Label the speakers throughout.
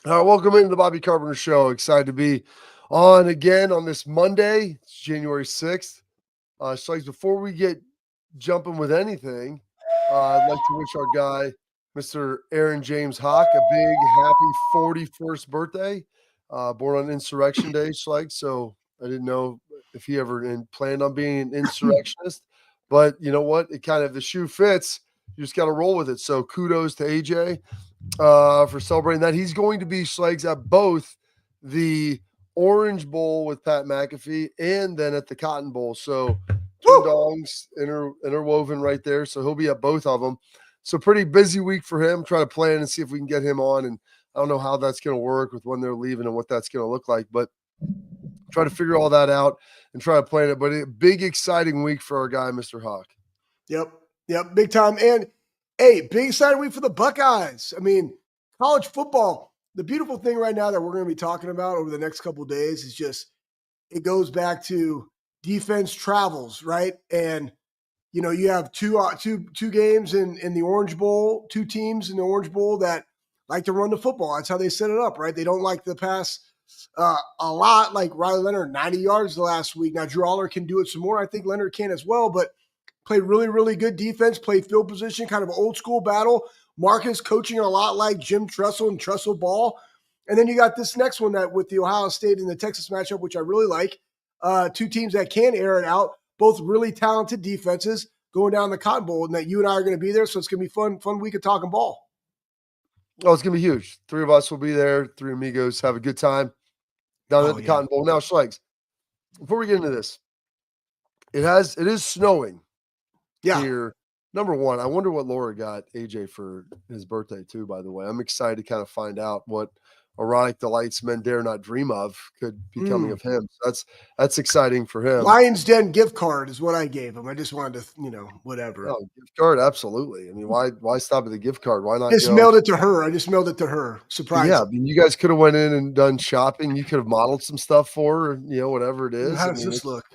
Speaker 1: All right, welcome into the Bobby Carpenter Show. Excited to be on again on this Monday. It's January 6th. Schlegs, before we get jumping with anything, I'd like to wish our guy, Mr. Aaron James Hawk, a big happy 41st birthday. Born on Insurrection Day, Schlegs. So I didn't know if he ever planned on being an insurrectionist. But you know what? It kind of, the shoe fits. You just got to roll with it. So kudos to AJ for celebrating that. He's going to be Schlegs at both the Orange Bowl with Pat McAfee and then at the Cotton Bowl. So twin dongs interwoven right there. So he'll be at both of them. So pretty busy week for him. Try to plan and see if we can get him on. And I don't know how that's going to work with when they're leaving and what that's going to look like, but try to figure all that out and try to plan it. But a big, exciting week for our guy, Mr. Hawk.
Speaker 2: Yep, big time. And hey, big exciting week for the Buckeyes. I mean, college football, the beautiful thing right now that we're going to be talking about over the next couple of days is just it goes back to defense travels, right? And you know, you have two games in the Orange Bowl, two teams in the Orange Bowl that like to run the football. That's how they set it up, right? They don't like to pass a lot, like Riley Leonard, 90 yards the last week. Now, Drew Aller can do it some more. I think Leonard can as well, but played really, really good defense, played field position, kind of an old school battle. Marcus coaching a lot like Jim Tressel and Tressel ball. And then you got this next one that with the Ohio State and the Texas matchup, which I really like. Two teams that can air it out, both really talented defenses going down the Cotton Bowl, and that you and I are going to be there. So it's going to be fun week of talking ball.
Speaker 1: Oh, it's going to be huge. Three of us will be there. Three amigos, have a good time down at the Cotton Bowl. Now, Schlegs, before we get into this, it is snowing here. Number one, I wonder what Laura got AJ for his birthday too, by the way. I'm excited to kind of find out what erotic delights men dare not dream of could be coming of him. So that's exciting for him.
Speaker 2: Lion's Den gift card is what I gave him. I just wanted to, whatever.
Speaker 1: Oh, gift card, absolutely. I mean, why stop at the gift card? Why not
Speaker 2: just mailed it to her. I just mailed it to her. Surprise.
Speaker 1: Yeah, I mean, you guys could have went in and done shopping. You could have modeled some stuff for her, whatever it is.
Speaker 2: How does this look?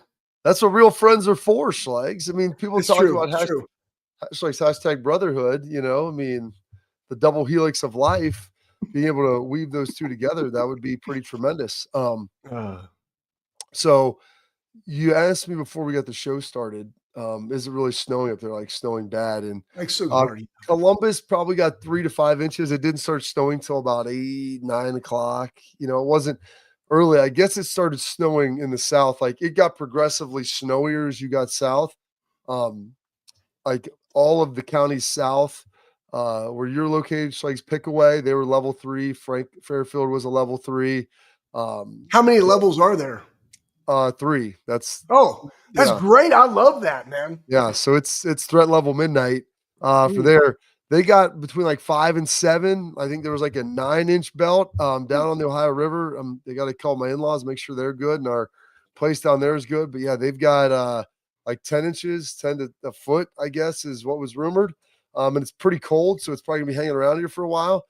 Speaker 1: That's what real friends are for, Schlegs. I mean, people talk about hashtag brotherhood, I mean, the double helix of life, being able to weave those two together, that would be pretty tremendous. So you asked me before we got the show started, is it really snowing up there, like snowing bad? And
Speaker 2: like so hard.
Speaker 1: Columbus probably got 3 to 5 inches. It didn't start snowing till about 8, 9 o'clock. It wasn't early. I guess it started snowing in the south. Like it got progressively snowier as you got south. Like all of the counties south, where you're located, like Pickaway, they were level 3. Fairfield was a level 3.
Speaker 2: How many levels are there?
Speaker 1: 3. That's
Speaker 2: great. I love that, man.
Speaker 1: Yeah, so it's threat level midnight for there. They got between like 5 and 7. I think there was like a 9-inch belt down on the Ohio River. They got to call my in-laws, make sure they're good, and our place down there is good. But yeah, they've got like 10 inches, 10 to a foot, I guess, is what was rumored. And it's pretty cold, so it's probably gonna be hanging around here for a while.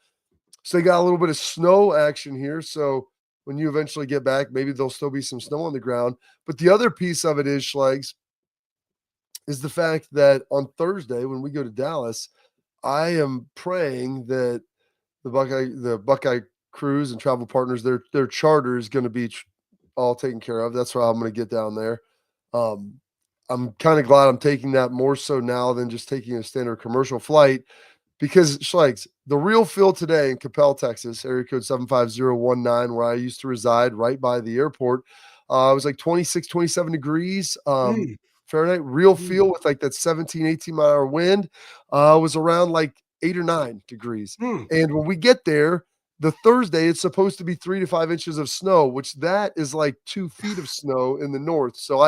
Speaker 1: So they got a little bit of snow action here. So when you eventually get back, maybe there'll still be some snow on the ground. But the other piece of it is, Schlegs, is the fact that on Thursday, when we go to Dallas, I am praying that the Buckeye cruise and travel partners, their charter is going to be all taken care of. That's why I'm going to get down there. I'm kind of glad I'm taking that more so now than just taking a standard commercial flight, because Schlegs, the real feel today in Capel, Texas, area code 75019, where I used to reside right by the airport, it was like 26, 27 degrees Fahrenheit. Real feel with like that 17, 18 mile an hour wind was around like 8 or 9 degrees. And when we get there, the Thursday, it's supposed to be 3 to 5 inches of snow, which that is like 2 feet of snow in the north. So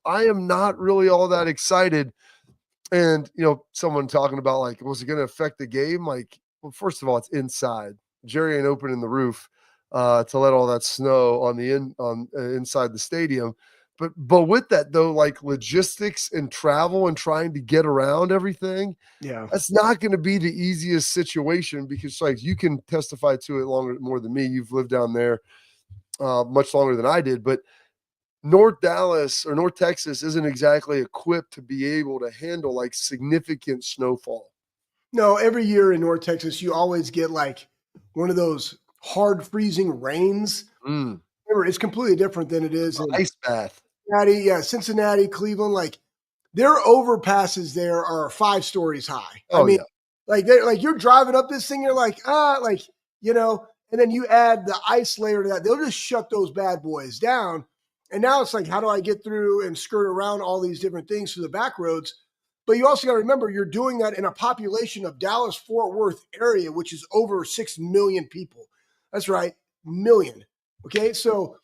Speaker 1: I am not really all that excited. And, someone talking about like, was it going to affect the game? Like, well, first of all, it's inside. Jerry ain't opening the roof to let all that snow on inside the stadium. But with that though, like logistics and travel and trying to get around everything, that's not going to be the easiest situation, because like you can testify to it more than me. You've lived down there much longer than I did, but North Dallas or North Texas isn't exactly equipped to be able to handle like significant snowfall.
Speaker 2: No, every year in North Texas, you always get like one of those hard freezing rains.
Speaker 1: Mm,
Speaker 2: Remember, it's completely different than it is in
Speaker 1: ice bath.
Speaker 2: Cincinnati. Yeah, Cincinnati, Cleveland, like their overpasses there are 5 stories high. I
Speaker 1: Oh,
Speaker 2: mean,
Speaker 1: yeah.
Speaker 2: like they're like you're driving up this thing, you're like, like, and then you add the ice layer to that, they'll just shut those bad boys down. And now it's like, how do I get through and skirt around all these different things through the back roads? But you also got to remember you're doing that in a population of Dallas Fort Worth area, which is over 6 million people. That's right, million. Okay, so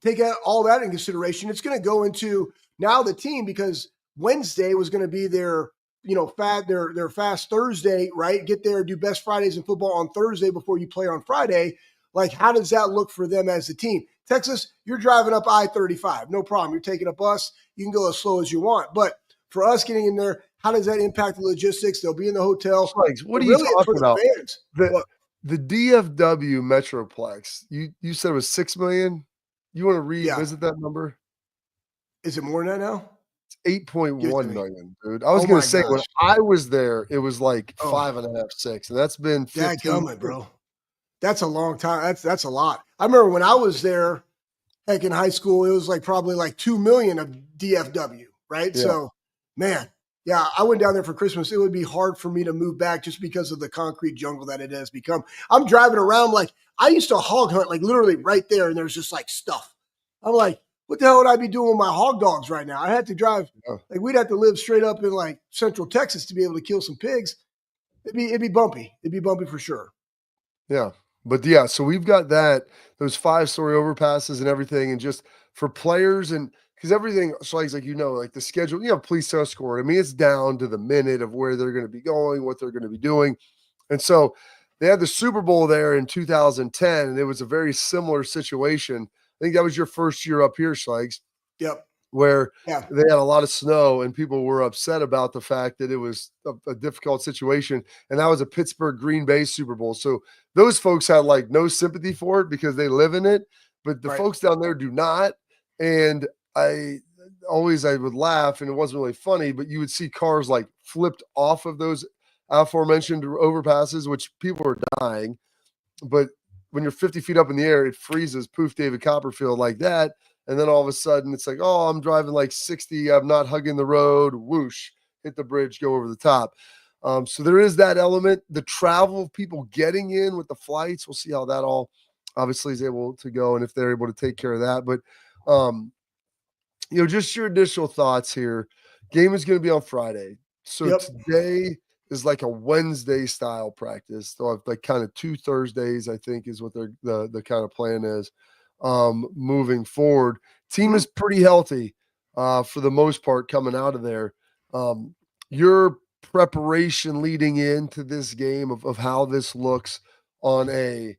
Speaker 2: take all that in consideration. It's going to go into now the team because Wednesday was going to be their their fast Thursday, right? Get there, do best Fridays in football on Thursday before you play on Friday. Like, how does that look for them as a team? Texas, you're driving up I-35, no problem. You're taking a bus. You can go as slow as you want. But for us getting in there, how does that impact the logistics? They'll be in the hotel.
Speaker 1: Like, what
Speaker 2: But
Speaker 1: are you
Speaker 2: really, it's for
Speaker 1: talking about?
Speaker 2: the fans.
Speaker 1: The
Speaker 2: What
Speaker 1: the DFW Metroplex, you said it was 6 million? You wanna
Speaker 2: yeah.
Speaker 1: revisit that number?
Speaker 2: Is it more than that now?
Speaker 1: It's eight point
Speaker 2: Give it to
Speaker 1: one
Speaker 2: me.
Speaker 1: million, dude. I was
Speaker 2: Oh
Speaker 1: gonna
Speaker 2: my
Speaker 1: say when
Speaker 2: gosh.
Speaker 1: I was there, it was like
Speaker 2: Oh,
Speaker 1: 5.5, 6, and that's been 15
Speaker 2: dadgummit, bro. That's a long time. That's a lot. I remember when I was there, heck, in high school, it was like probably like 2 million of DFW, right?
Speaker 1: Yeah.
Speaker 2: So, man, yeah, I went down there for Christmas. It would be hard for me to move back just because of the concrete jungle that it has become. I'm driving around like I used to hog hunt, like literally right there, and there's just like stuff. I'm like, what the hell would I be doing with my hog dogs right now? I had to drive,
Speaker 1: Yeah.
Speaker 2: like we'd have to live straight up in like Central Texas to be able to kill some pigs. It'd be bumpy. It'd be bumpy for sure.
Speaker 1: Yeah. But yeah, so we've got that, those 5-story overpasses and everything, and just for players and because everything, so like like the schedule, police escort. I mean, it's down to the minute of where they're going to be going, what they're going to be doing. And so they had the Super Bowl there in 2010, and it was a very similar situation. I think that was your first year up here, Schlegs,
Speaker 2: Yep.
Speaker 1: where
Speaker 2: Yeah.
Speaker 1: they had a lot of snow and people were upset about the fact that it was a difficult situation. And that was a Pittsburgh Green Bay Super Bowl. So those folks had like no sympathy for it because they live in it, but the
Speaker 2: Right.
Speaker 1: folks down there do not. And I would laugh and it wasn't really funny, but you would see cars like flipped off of those aforementioned overpasses, which people are dying. But when you're 50 feet up in the air, it freezes poof David Copperfield like that. And then all of a sudden it's like, oh, I'm driving like 60. I'm not hugging the road. Whoosh, hit the bridge, go over the top. So there is that element. The travel of people getting in with the flights, we'll see how that all obviously is able to go and if they're able to take care of that. But, just your initial thoughts here. Game is going to be on Friday. So
Speaker 2: Yep.
Speaker 1: today is like a Wednesday style practice. They'll have like kind of 2 Thursdays, I think, is what the kind of plan is moving forward. Team is pretty healthy for the most part coming out of there. Your preparation leading into this game of how this looks on a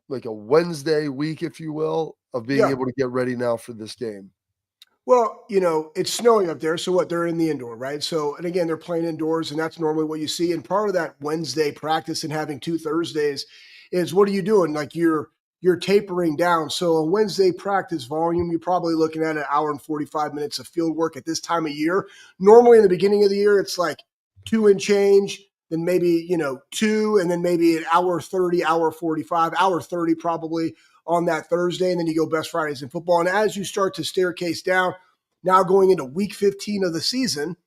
Speaker 1: like a Wednesday week, if you will, of being
Speaker 2: Yeah.
Speaker 1: able to get ready now for this game.
Speaker 2: Well, it's snowing up there. So what? They're in the indoor, right? So, and again, they're playing indoors, and that's normally what you see. And part of that Wednesday practice and having 2 Thursdays is what are you doing? Like you're tapering down. So a Wednesday practice volume, you're probably looking at an hour and 45 minutes of field work at this time of year. Normally in the beginning of the year, it's like 2 and change, then maybe, 2, and then maybe an hour 30, hour 45, hour 30 probably on that Thursday, and then you go best Fridays in football. And as you start to staircase down, now going into week 15 of the season,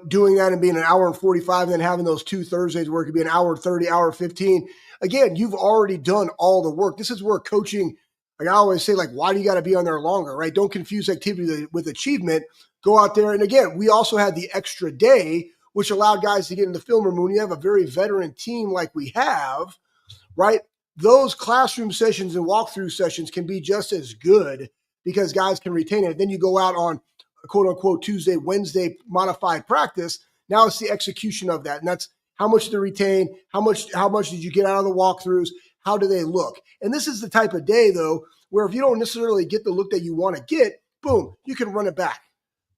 Speaker 2: doing that and being an hour and 45 and then having those 2 Thursdays where it could be an hour 30, hour 15. Again, you've already done all the work. This is where coaching, like I always say, like, why do you got to be on there longer, right? Don't confuse activity with achievement. Go out there. And again, we also had the extra day, which allowed guys to get in the film room. When you have a very veteran team like we have, right? Those classroom sessions and walkthrough sessions can be just as good because guys can retain it. Then you go out on quote unquote Tuesday, Wednesday modified practice. Now it's the execution of that. And that's how much to retain, how much did you get out of the walkthroughs, how do they look? And this is the type of day though, where if you don't necessarily get the look that you want to get, boom, you can run it back.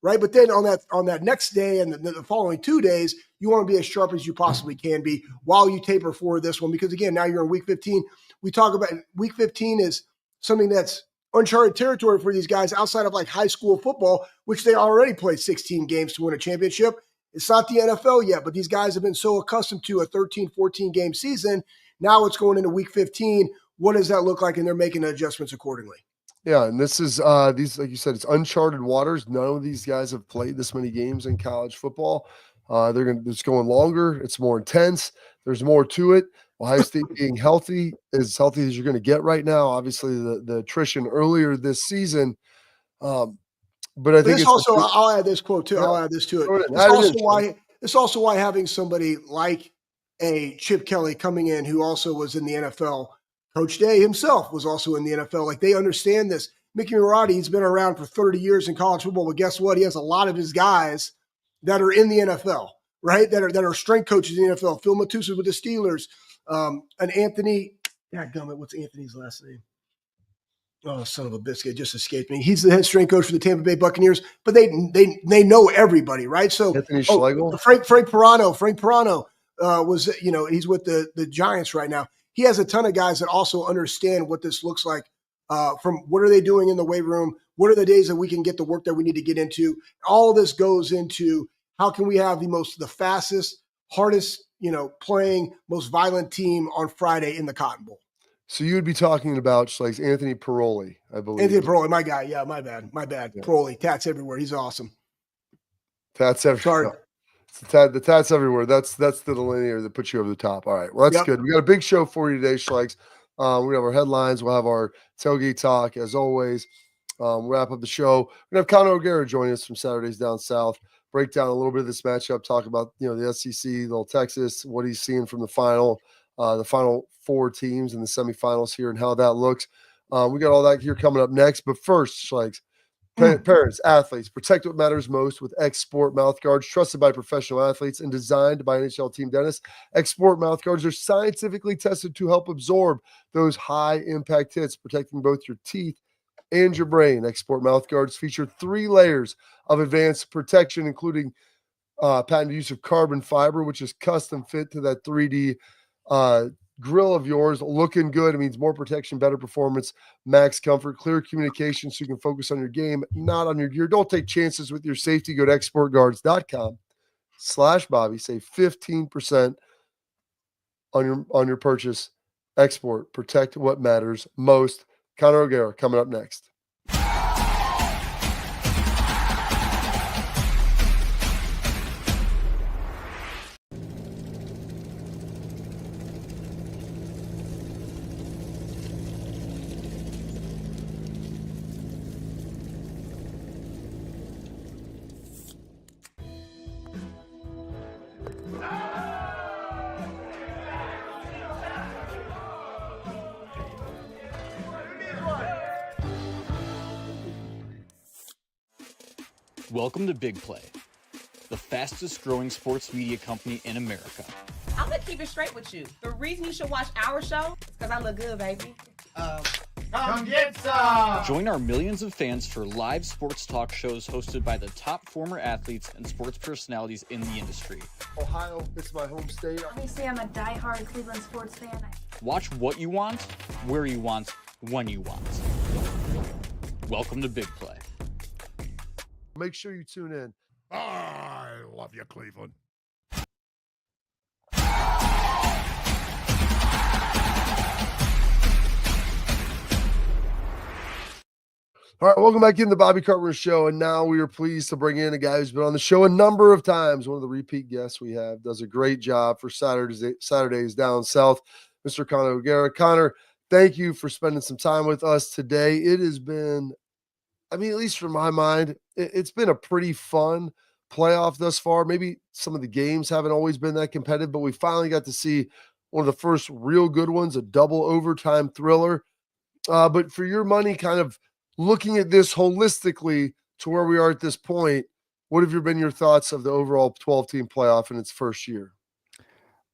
Speaker 2: Right. But then on that next day and the following 2 days, you want to be as sharp as you possibly can be while you taper for this one. Because again, now you're in week 15. We talk about week 15 is something that's uncharted territory for these guys outside of like high school football, which they already played 16 games to win a championship. It's not the NFL yet, but these guys have been so accustomed to a 13, 14 game season. Now it's going into week 15. What does that look like? And they're making adjustments accordingly.
Speaker 1: Yeah, and this is these, like you said, it's uncharted waters. None of these guys have played this many games in college football. It's going longer. It's more intense. There's more to it. Ohio State being healthy, as you're going to get right now. Obviously, the attrition earlier this season. But I think
Speaker 2: this also, I'll add this quote too. I'll add this to it. It's also why having somebody like a Chip Kelly coming in, who also was in the NFL. Coach Day himself was also in the NFL. Like, they understand this. Mickey Marotti, he's been around for 30 years in college football, but guess what? He has a lot of his guys that are in the NFL, right? That are strength coaches in the NFL. Phil Matusa with the Steelers, and Anthony. Dadgummit, what's Anthony's last name? Oh, son of a biscuit, just escaped me. He's the head strength coach for the Tampa Bay Buccaneers, but they know everybody, right? So
Speaker 1: Anthony Schlegel,
Speaker 2: Frank Pirano was, he's with the Giants right now. He has a ton of guys that also understand what this looks like, from what are they doing in the weight room? What are the days that we can get the work that we need to get into? All of this goes into how can we have the fastest, hardest, playing, most violent team on Friday in the Cotton Bowl.
Speaker 1: So you would be talking about like Anthony Paroli, I believe.
Speaker 2: Anthony Paroli, my guy. Yeah, my bad. Yeah. Paroli, tats everywhere. He's awesome.
Speaker 1: Tats everywhere.
Speaker 2: Sorry.
Speaker 1: The tats everywhere. That's the delineator that puts you over the top. All right. Well, that's good. We got a big show for you today, Schlegs. We have our headlines. We'll have our tailgate talk as always. Wrap up the show. We're gonna have Conor O'Gara join us from Saturdays Down South. Break down a little bit of this matchup. Talk about the SEC, little Texas, what he's seeing from the final four teams in the semifinals here and how that looks. We got all that here coming up next. But first, Schlegs. Parents, athletes, protect what matters most with X-Sport mouth guards, trusted by professional athletes and designed by NHL team dentists. X-Sport mouth guards are scientifically tested to help absorb those high-impact hits, protecting both your teeth and your brain. X-Sport mouth guards feature 3 layers of advanced protection, including patented use of carbon fiber, which is custom fit to that 3D grill of yours. Looking good. It means more protection, better performance, max comfort, clear communication so you can focus on your game, not on your gear. Don't take chances with your safety. Go to exportguards.com/Bobby. Save 15% on your purchase. Export. Protect what matters most. Conor O'Gara coming up next.
Speaker 3: Welcome to Big Play, the fastest growing sports media company in America.
Speaker 4: I'm gonna keep it straight with you. The reason you should watch our show is because I look good, baby.
Speaker 5: Come get some!
Speaker 3: Join our millions of fans for live sports talk shows hosted by the top former athletes and sports personalities in the industry.
Speaker 1: Ohio, it's my home state.
Speaker 6: Obviously, I'm a diehard Cleveland sports fan.
Speaker 3: Watch what you want, where you want, when you want. Welcome to Big Play.
Speaker 1: Make sure you tune in.
Speaker 5: I love you, Cleveland.
Speaker 1: All right, welcome back in the Bobby Carpenter Show. And now we are pleased to bring in a guy who's been on the show a number of times. One of the repeat guests we have, does a great job for Saturdays Down South, Mr. Conor O'Gara. Conor, thank you for spending some time with us today. It has been, at least from my mind, it's been a pretty fun playoff thus far. Maybe some of the games haven't always been that competitive, but we finally got to see one of the first real good ones, a double overtime thriller. But for your money, kind of looking at this holistically to where we are at this point, what have been your thoughts of the overall 12-team playoff in its first year?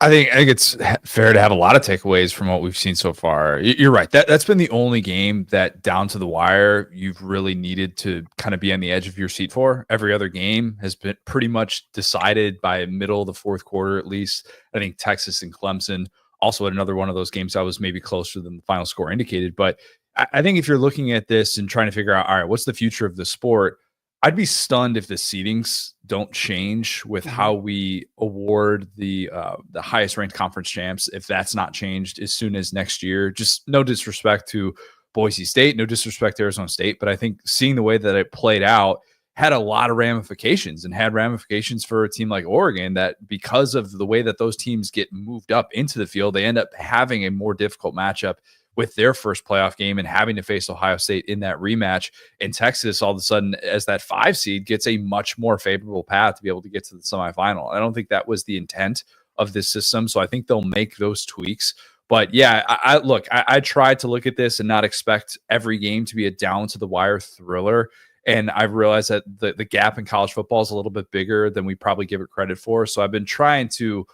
Speaker 7: I think it's fair to have a lot of takeaways from what we've seen so far. You're right. That's been the only game that down to the wire you've really needed to kind of be on the edge of your seat for. Every other game has been pretty much decided by middle of the fourth quarter, at least. I think Texas and Clemson also had another one of those games that was maybe closer than the final score indicated. But I think if you're looking at this and trying to figure out, all right, what's the future of the sport? I'd be stunned if the seedings don't change with how we award the highest ranked conference champs. If that's not changed as soon as next year, just no disrespect to Boise State, no disrespect to Arizona State, but I think seeing the way that it played out had a lot of ramifications and had ramifications for a team like Oregon, that because of the way that those teams get moved up into the field, they end up having a more difficult matchup with their first playoff game and having to face Ohio State in that rematch. And Texas, all of a sudden, as that 5 seed, gets a much more favorable path to be able to get to the semifinal. I don't think that was the intent of this system. So I think they'll make those tweaks. But yeah, I tried to look at this and not expect every game to be a down to the wire thriller. And I've realized that the gap in college football is a little bit bigger than we probably give it credit for. So I've been trying to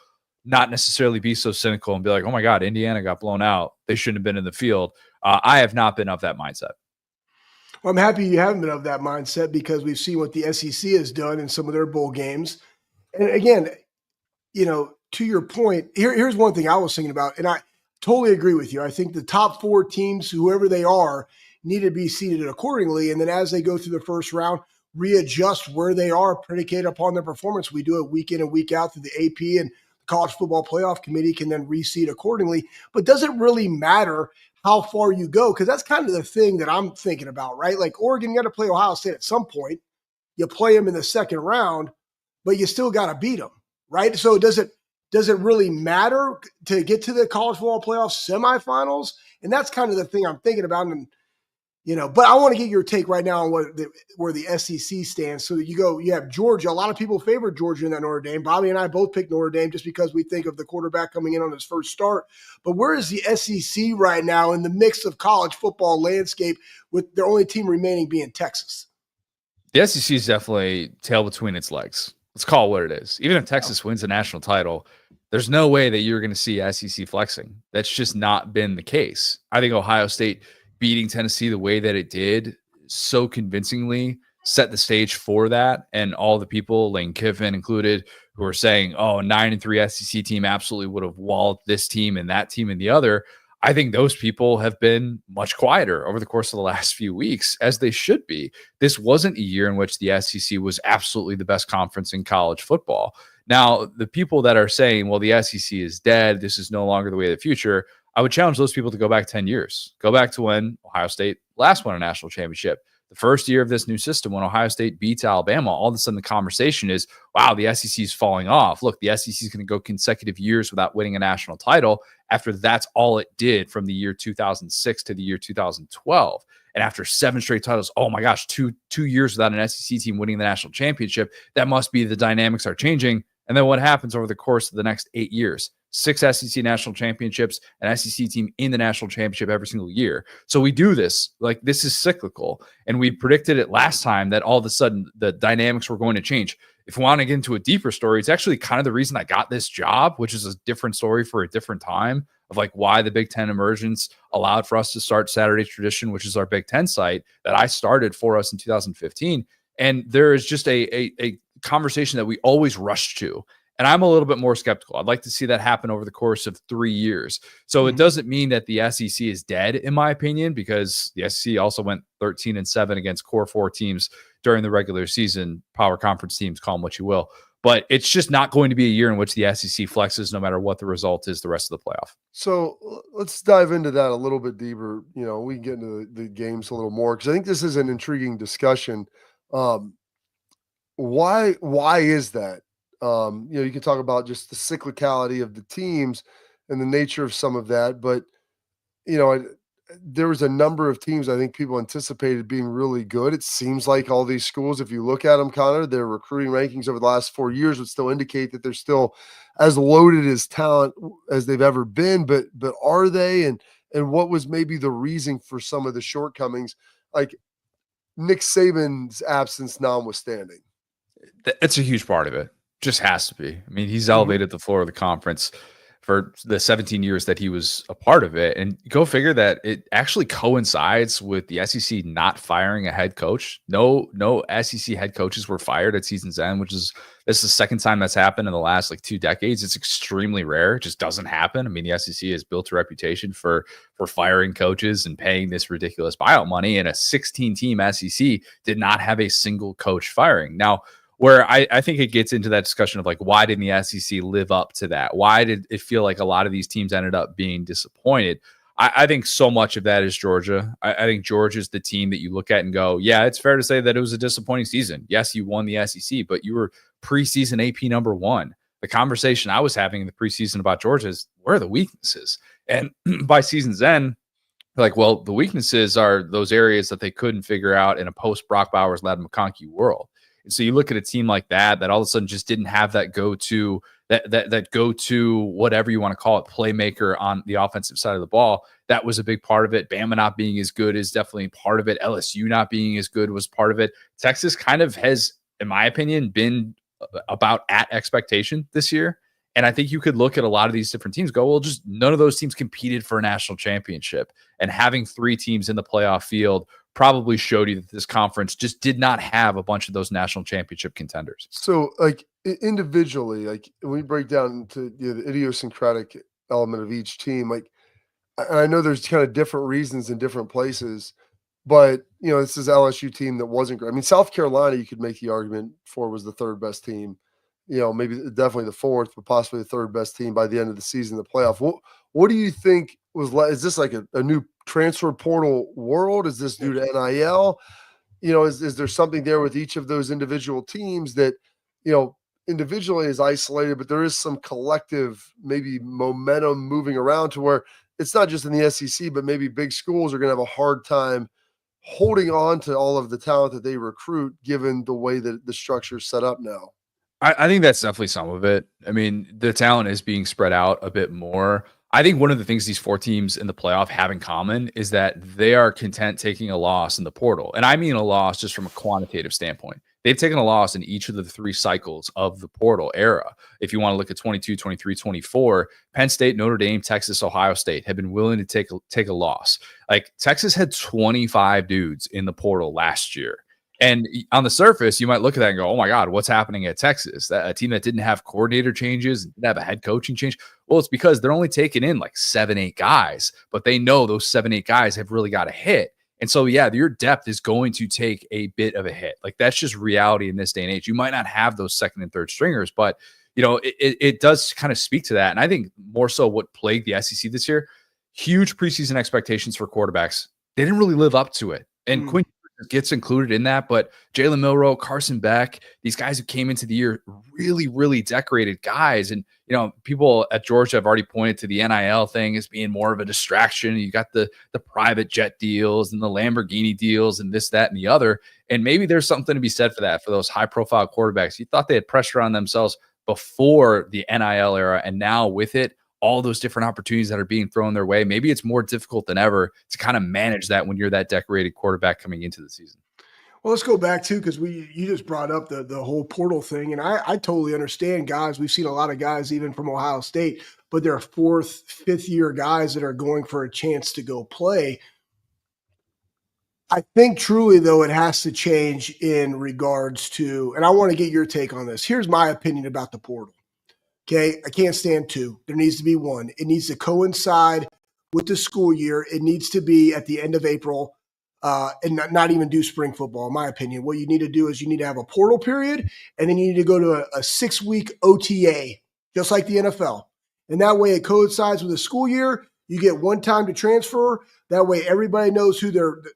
Speaker 7: not necessarily be so cynical and be like, oh my God, Indiana got blown out, they shouldn't have been in the field. I have not been of that mindset.
Speaker 2: Well, I'm happy you haven't been of that mindset, because we've seen what the SEC has done in some of their bowl games. And again, to your point, here's one thing I was thinking about, and I totally agree with you. I think the top 4 teams, whoever they are, need to be seeded accordingly. And then as they go through the first round, readjust where they are predicated upon their performance. We do it week in and week out through the AP, and the College Football Playoff Committee can then reseed accordingly. But does it really matter how far you go? Because that's kind of the thing that I'm thinking about, right? Like Oregon, you got to play Ohio State at some point. You play them in the second round, but you still got to beat them, right? So does it really matter to get to the College Football Playoff semifinals? And that's kind of the thing I'm thinking about. And but I want to get your take right now on where the SEC stands. So you have Georgia. A lot of people favor Georgia in that Notre Dame. Bobby and I both picked Notre Dame just because we think of the quarterback coming in on his first start. But where is the SEC right now in the mix of college football landscape, with their only team remaining being Texas?
Speaker 7: The SEC is definitely tail between its legs. Let's call it what it is. Even if Texas wins the national title, there's no way that you're going to see SEC flexing. That's just not been the case. I think Ohio State beating Tennessee the way that it did so convincingly set the stage for that. And all the people, Lane Kiffin included, who are saying, oh, a 9-3 SEC team absolutely would have walled this team and that team and the other. I think those people have been much quieter over the course of the last few weeks, as they should be. This wasn't a year in which the SEC was absolutely the best conference in college football. Now, the people that are saying, well, the SEC is dead, this is no longer the way of the future, I would challenge those people to go back 10 years. Go back to when Ohio State last won a national championship. The first year of this new system, when Ohio State beats Alabama, all of a sudden the conversation is, wow, the SEC is falling off. Look, the SEC is going to go consecutive years without winning a national title after that's all it did from the year 2006 to the year 2012. And after 7 straight titles, oh my gosh, two years without an SEC team winning the national championship, that must be the dynamics are changing. And then what happens over the course of the next 8 years? 6 SEC national championships, an SEC team in the national championship every single year. So we do this, like this is cyclical. And we predicted it last time that all of a sudden the dynamics were going to change. If we want to get into a deeper story, it's actually kind of the reason I got this job, which is a different story for a different time, of like why the Big Ten emergence allowed for us to start Saturday Tradition, which is our Big Ten site that I started for us in 2015. And there is just a conversation that we always rush to. And I'm a little bit more skeptical. I'd like to see that happen over the course of 3 years. So it doesn't mean that the SEC is dead, in my opinion, because the SEC also went 13-7 against core 4 teams during the regular season. Power conference teams, call them what you will. But it's just not going to be a year in which the SEC flexes no matter what the result is the rest of the playoff.
Speaker 1: So let's dive into that a little bit deeper. We can get into the games a little more, because I think this is an intriguing discussion. Why is that? You can talk about just the cyclicality of the teams and the nature of some of that, but there was a number of teams I think people anticipated being really good. It seems like all these schools, if you look at them, Connor, their recruiting rankings over the last 4 years would still indicate that they're still as loaded as talent as they've ever been. But are they? And what was maybe the reason for some of the shortcomings, like Nick Saban's absence notwithstanding?
Speaker 7: That's a huge part of it. Just has to be. I mean, he's elevated the floor of the conference for the 17 years that he was a part of it. And go figure that it actually coincides with the SEC not firing a head coach. No SEC head coaches were fired at season's end, this is the second time that's happened in the last like 2 decades. It's extremely rare. It just doesn't happen. I mean, the SEC has built a reputation for firing coaches and paying this ridiculous buyout money, and a 16-team SEC did not have a single coach firing. Now, where I think it gets into that discussion of like, why didn't the SEC live up to that? Why did it feel like a lot of these teams ended up being disappointed? I think so much of that is Georgia. I think Georgia's the team that you look at and go, yeah, it's fair to say that it was a disappointing season. Yes, you won the SEC, but you were preseason AP number 1. The conversation I was having in the preseason about Georgia is, where are the weaknesses? And by season's end, like, well, the weaknesses are those areas that they couldn't figure out in a post Brock Bowers led McConkey world. And so you look at a team like that all of a sudden just didn't have that go-to, that go-to, whatever you want to call it, playmaker on the offensive side of the ball. That was a big part of it. Bama not being as good is definitely part of it. LSU not being as good was part of it. Texas kind of has, in my opinion, been about at expectation this year. And I think you could look at a lot of these different teams, go, well, just none of those teams competed for a national championship. And having 3 teams in the playoff field probably showed you that this conference just did not have a bunch of those national championship contenders.
Speaker 1: So, like, individually, like, when we break down to the idiosyncratic element of each team, like, and I know there's kind of different reasons in different places, but, this is LSU team that wasn't great. I mean, South Carolina, you could make the argument for was the 3rd best team, maybe definitely the 4th, but possibly the 3rd best team by the end of the season, the playoff. What do you think is this like a new transfer portal world? Is this due to NIL? Is there something there with each of those individual teams that, individually is isolated, but there is some collective maybe momentum moving around to where it's not just in the SEC, but maybe big schools are going to have a hard time holding on to all of the talent that they recruit, given the way that the structure is set up now?
Speaker 7: I think that's definitely some of it. I mean, the talent is being spread out a bit more. I think one of the things these 4 teams in the playoff have in common is that they are content taking a loss in the portal. And I mean a loss just from a quantitative standpoint. They've taken a loss in each of the 3 cycles of the portal era. If you want to look at 22, 23, 24, Penn State, Notre Dame, Texas, Ohio State have been willing to take a loss. Like, Texas had 25 dudes in the portal last year. And on the surface, you might look at that and go, oh my God, what's happening at Texas? A team that didn't have coordinator changes, didn't have a head coaching change. Well, it's because they're only taking in like 7-8 guys, but they know those 7-8 guys have really got a hit. And so, yeah, your depth is going to take a bit of a hit. Like, that's just reality in this day and age. You might not have those 2nd and 3rd stringers, but, it does kind of speak to that. And I think more so what plagued the SEC this year, huge preseason expectations for quarterbacks. They didn't really live up to it. And Quinn gets included in that, but Jalen Milroe, Carson Beck, these guys who came into the year, really, really decorated guys. And, people at Georgia have already pointed to the NIL thing as being more of a distraction. You got the private jet deals and the Lamborghini deals and this, that, and the other. And maybe there's something to be said for that, for those high profile quarterbacks. You thought they had pressure on themselves before the NIL era. And now with it, all those different opportunities that are being thrown their way, maybe it's more difficult than ever to kind of manage that when you're that decorated quarterback coming into the season.
Speaker 2: Well, let's go back too, because you just brought up the whole portal thing, and I totally understand, guys. We've seen a lot of guys even from Ohio State, but they're 4th, 5th year guys that are going for a chance to go play. I think truly, though, it has to change in regards to, and I want to get your take on this. Here's my opinion about the portal. Okay, I can't stand 2. There needs to be 1. It needs to coincide with the school year. It needs to be at the end of April and not even do spring football, in my opinion. What you need to do is you need to have a portal period, and then you need to go to a 6-week OTA, just like the NFL. And that way it coincides with the school year. You get 1 time to transfer. That way everybody knows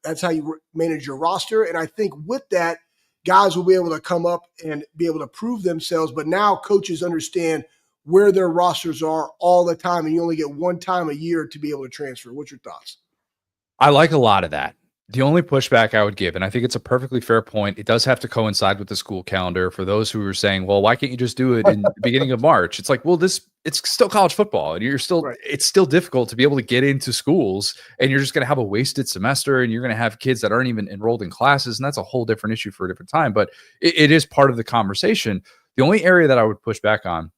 Speaker 2: that's how you manage your roster. And I think with that, guys will be able to come up and be able to prove themselves. But now coaches understand where their rosters are all the time, and you only get 1 time a year to be able to transfer. What's your thoughts?
Speaker 7: I like a lot of that. The only pushback I would give, and I think it's a perfectly fair point, it does have to coincide with the school calendar. For those who are saying, well, why can't you just do it in the beginning of March? It's like, well, it's still college football, and it's still difficult to be able to get into schools, and you're just going to have a wasted semester, and you're going to have kids that aren't even enrolled in classes, and that's a whole different issue for a different time. But it is part of the conversation. The only area that I would push back on,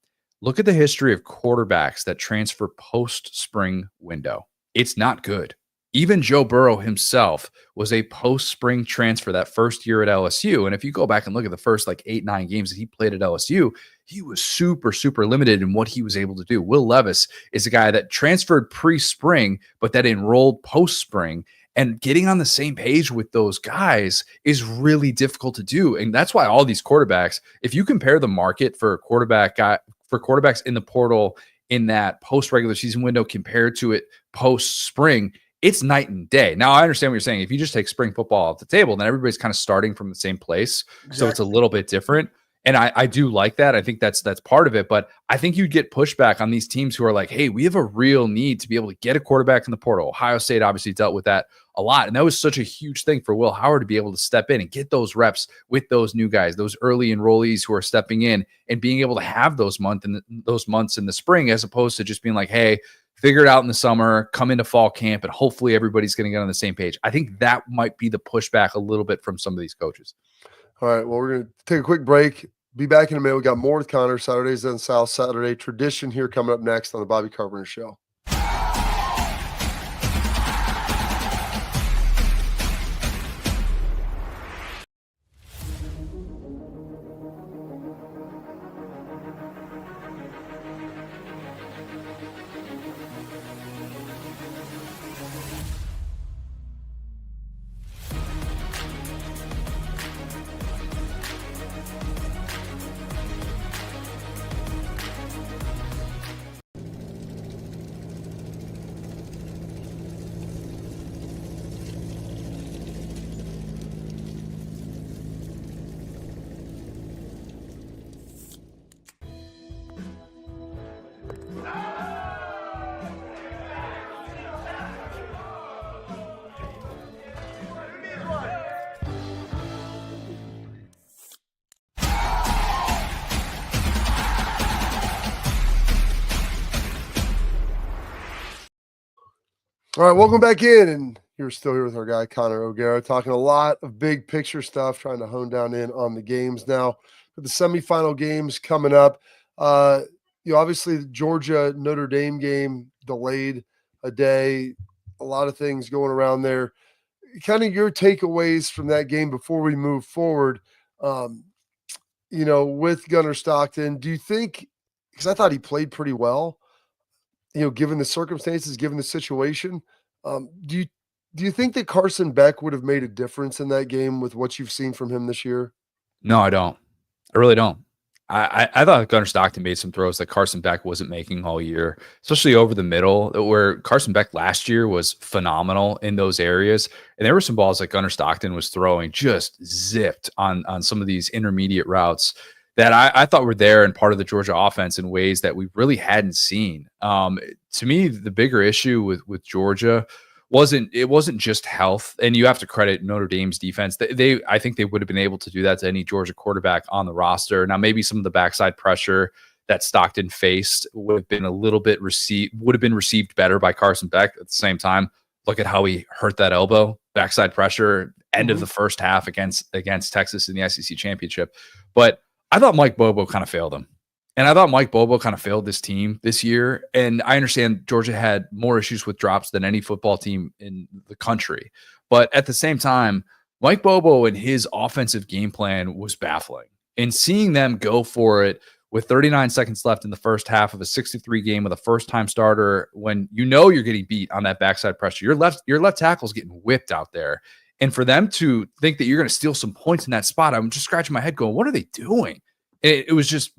Speaker 7: look at the history of quarterbacks that transfer post-spring window. It's not good. Even Joe Burrow himself was a post-spring transfer that first year at LSU. And if you go back and look at the first 8-9 games that he played at LSU, he was super, super limited in what he was able to do. Will Levis is a guy that transferred pre-spring, but that enrolled post-spring. And getting on the same page with those guys is really difficult to do. And that's why all these quarterbacks, if you compare the market for quarterbacks in the portal in that post-regular season window compared to it post-spring, it's night and day. Now, I understand what you're saying. If you just take spring football off the table, then everybody's kind of starting from the same place. Exactly. So it's a little bit different. And I do like that. I think that's part of it. But I think you'd get pushback on these teams who are like, hey, we have a real need to be able to get a quarterback in the portal. Ohio State obviously dealt with that a lot. And that was such a huge thing for Will Howard to be able to step in and get those reps with those new guys, those early enrollees who are stepping in and being able to have those months in the spring, as opposed to just being like, hey, figure it out in the summer, come into fall camp, and hopefully everybody's going to get on the same page. I think that might be the pushback a little bit from some of these coaches.
Speaker 1: All right, well, we're going to take a quick break. Be back in a minute. We got more with Conor. Saturdays in South Saturday tradition here coming up next on the Bobby Carpenter Show. All right, welcome back in, and you're still here with our guy Conor O'Gara, talking a lot of big picture stuff, trying to hone down in on the games now. With the semifinal games coming up, obviously the Georgia Notre Dame game delayed a day, a lot of things going around there. Kind of your takeaways from that game before we move forward. With Gunnar Stockton, do you think? Because I thought he played pretty well. Given the circumstances, given the situation, do you think that Carson Beck would have made a difference in that game with what you've seen from him this year?
Speaker 7: No, I don't. I really don't. I thought Gunnar Stockton made some throws that Carson Beck wasn't making all year, especially over the middle, where Carson Beck last year was phenomenal in those areas. And there were some balls that Gunnar Stockton was throwing just zipped on some of these intermediate routes that I thought were there and part of the Georgia offense in ways that we really hadn't seen. To me, the bigger issue with Georgia wasn't just health, and you have to credit Notre Dame's defense. I think they would have been able to do that to any Georgia quarterback on the roster. Now, maybe some of the backside pressure that Stockton faced would have been received better by Carson Beck. At the same time, look at how he hurt that elbow. Backside pressure, end of the first half against Texas in the SEC championship. But I thought Mike Bobo kind of failed him. And I thought Mike Bobo kind of failed this team this year. And I understand Georgia had more issues with drops than any football team in the country. But at the same time, Mike Bobo and his offensive game plan was baffling. And seeing them go for it with 39 seconds left in the first half of a 63 game with a first-time starter, when you're getting beat on that backside pressure, your left tackle's getting whipped out there. And for them to think that you're going to steal some points in that spot, I'm just scratching my head going, what are they doing? It was just,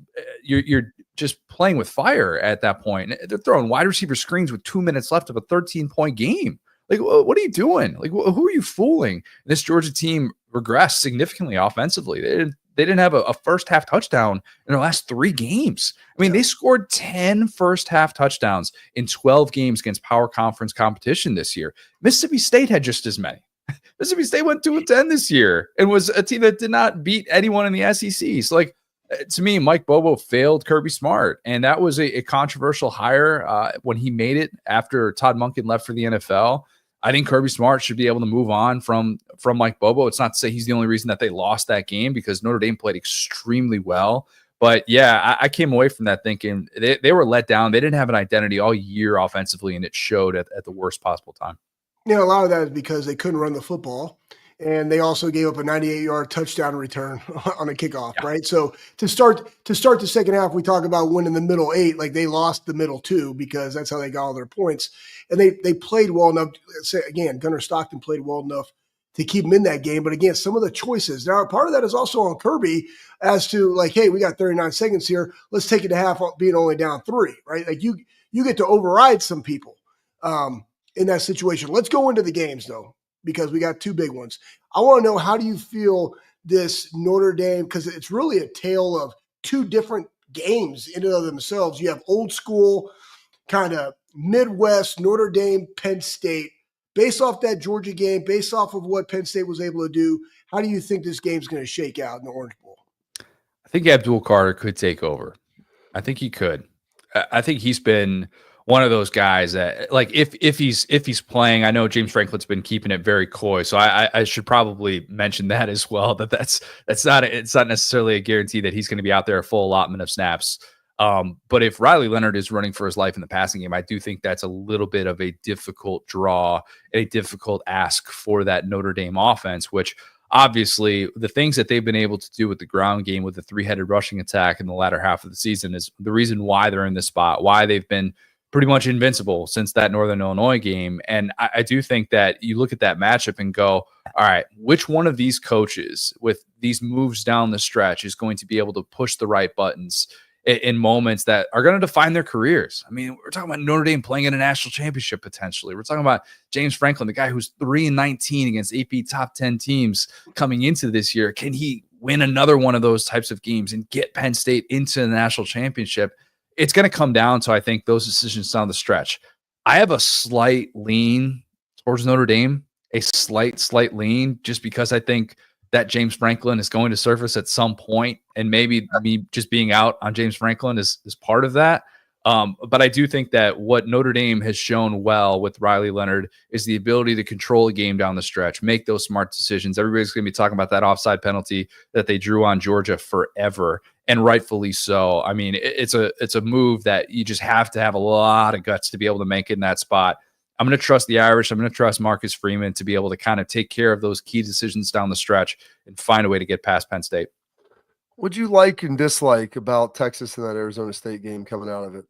Speaker 7: you're just playing with fire at that point. They're throwing wide receiver screens with 2 minutes left of a 13-point game. Like, what are you doing? Like, who are you fooling? This Georgia team regressed significantly offensively. They didn't have a first half touchdown in their last 3 games. I mean, they scored 10 first half touchdowns in 12 games against power conference competition this year. Mississippi State had just as many. Mississippi State went 2-10 this year and was a team that did not beat anyone in the SEC. So, like, to me, Mike Bobo failed Kirby Smart, and that was a controversial hire when he made it after Todd Monken left for the NFL. I think Kirby Smart should be able to move on from Mike Bobo. It's not to say he's the only reason that they lost that game, because Notre Dame played extremely well. But yeah, I came away from that thinking they were let down. They didn't have an identity all year offensively, and it showed at the worst possible time.
Speaker 2: A lot of that is because they couldn't run the football, and they also gave up a 98-yard touchdown return on a kickoff,
Speaker 7: Yeah.
Speaker 2: right? So to start the second half, we talk about winning the middle 8, like they lost the middle 2 because that's how they got all their points. And they played well enough. Again, Gunnar Stockton played well enough to keep them in that game. But again, some of the choices. Now, part of that is also on Kirby as to like, hey, we got 39 seconds here. Let's take it to half being only down 3, right? Like you get to override some people. In that situation. Let's go into the games, though, because we got 2 big ones. I want to know, how do you feel this Notre Dame, because it's really a tale of 2 different games in and of themselves. You have old school, kind of Midwest, Notre Dame, Penn State. Based off that Georgia game, based off of what Penn State was able to do, how do you think this game's going to shake out in the Orange Bowl?
Speaker 7: I think Abdul Carter could take over. I think he could. I think he's been one of those guys that, like, if he's playing, I know James Franklin's been keeping it very coy, so I should probably mention that as well. It's not necessarily a guarantee that he's going to be out there a full allotment of snaps. But if Riley Leonard is running for his life in the passing game, I do think that's a little bit of a difficult draw, a difficult ask for that Notre Dame offense, which obviously the things that they've been able to do with the ground game with the 3-headed rushing attack in the latter half of the season is the reason why they're in this spot, why they've been pretty much invincible since that Northern Illinois game. And I do think that you look at that matchup and go, all right, which one of these coaches with these moves down the stretch is going to be able to push the right buttons in moments that are going to define their careers? I mean, we're talking about Notre Dame playing in a national championship potentially. We're talking about James Franklin, the guy who's 3-19 against AP top 10 teams coming into this year. Can he win another one of those types of games and get Penn State into the national championship? It's going to come down to, I think, those decisions down the stretch. I have a slight lean towards Notre Dame, a slight lean, just because I think that James Franklin is going to surface at some point, and maybe me just being out on James Franklin is part of that. But I do think that what Notre Dame has shown well with Riley Leonard is the ability to control a game down the stretch, make those smart decisions. Everybody's going to be talking about that offside penalty that they drew on Georgia forever, and rightfully so. I mean, it's a move that you just have to have a lot of guts to be able to make it in that spot. I'm going to trust the Irish. I'm going to trust Marcus Freeman to be able to kind of take care of those key decisions down the stretch and find a way to get past Penn State.
Speaker 1: What'd you like and dislike about Texas in that Arizona State game coming out of it?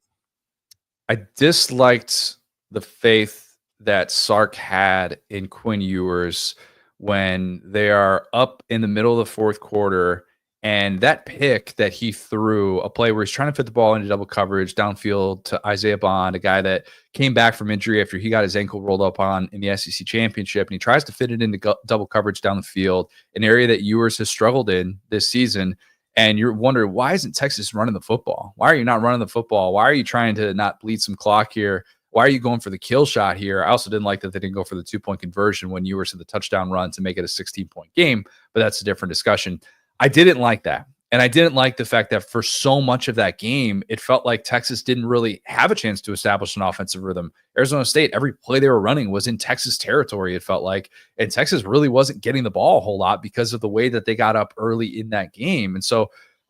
Speaker 7: I disliked the faith that Sark had in Quinn Ewers when they are up in the middle of the fourth quarter, and that pick that he threw, a play where he's trying to fit the ball into double coverage downfield to Isaiah Bond, a guy that came back from injury after he got his ankle rolled up on in the SEC championship, and he tries to fit it into double coverage down the field, an area that Ewers has struggled in this season. And you're wondering, why isn't Texas running the football? Why are you not running the football? Why are you trying to not bleed some clock here? Why are you going for the kill shot here? I also didn't like that they didn't go for the 2-point conversion when Ewers had the touchdown run to make it a 16-point game, but that's a different discussion. I didn't like that. And I didn't like the fact that for so much of that game, it felt like Texas didn't really have a chance to establish an offensive rhythm. Arizona State, every play they were running was in Texas territory, it felt like. And Texas really wasn't getting the ball a whole lot because of the way that they got up early in that game. And so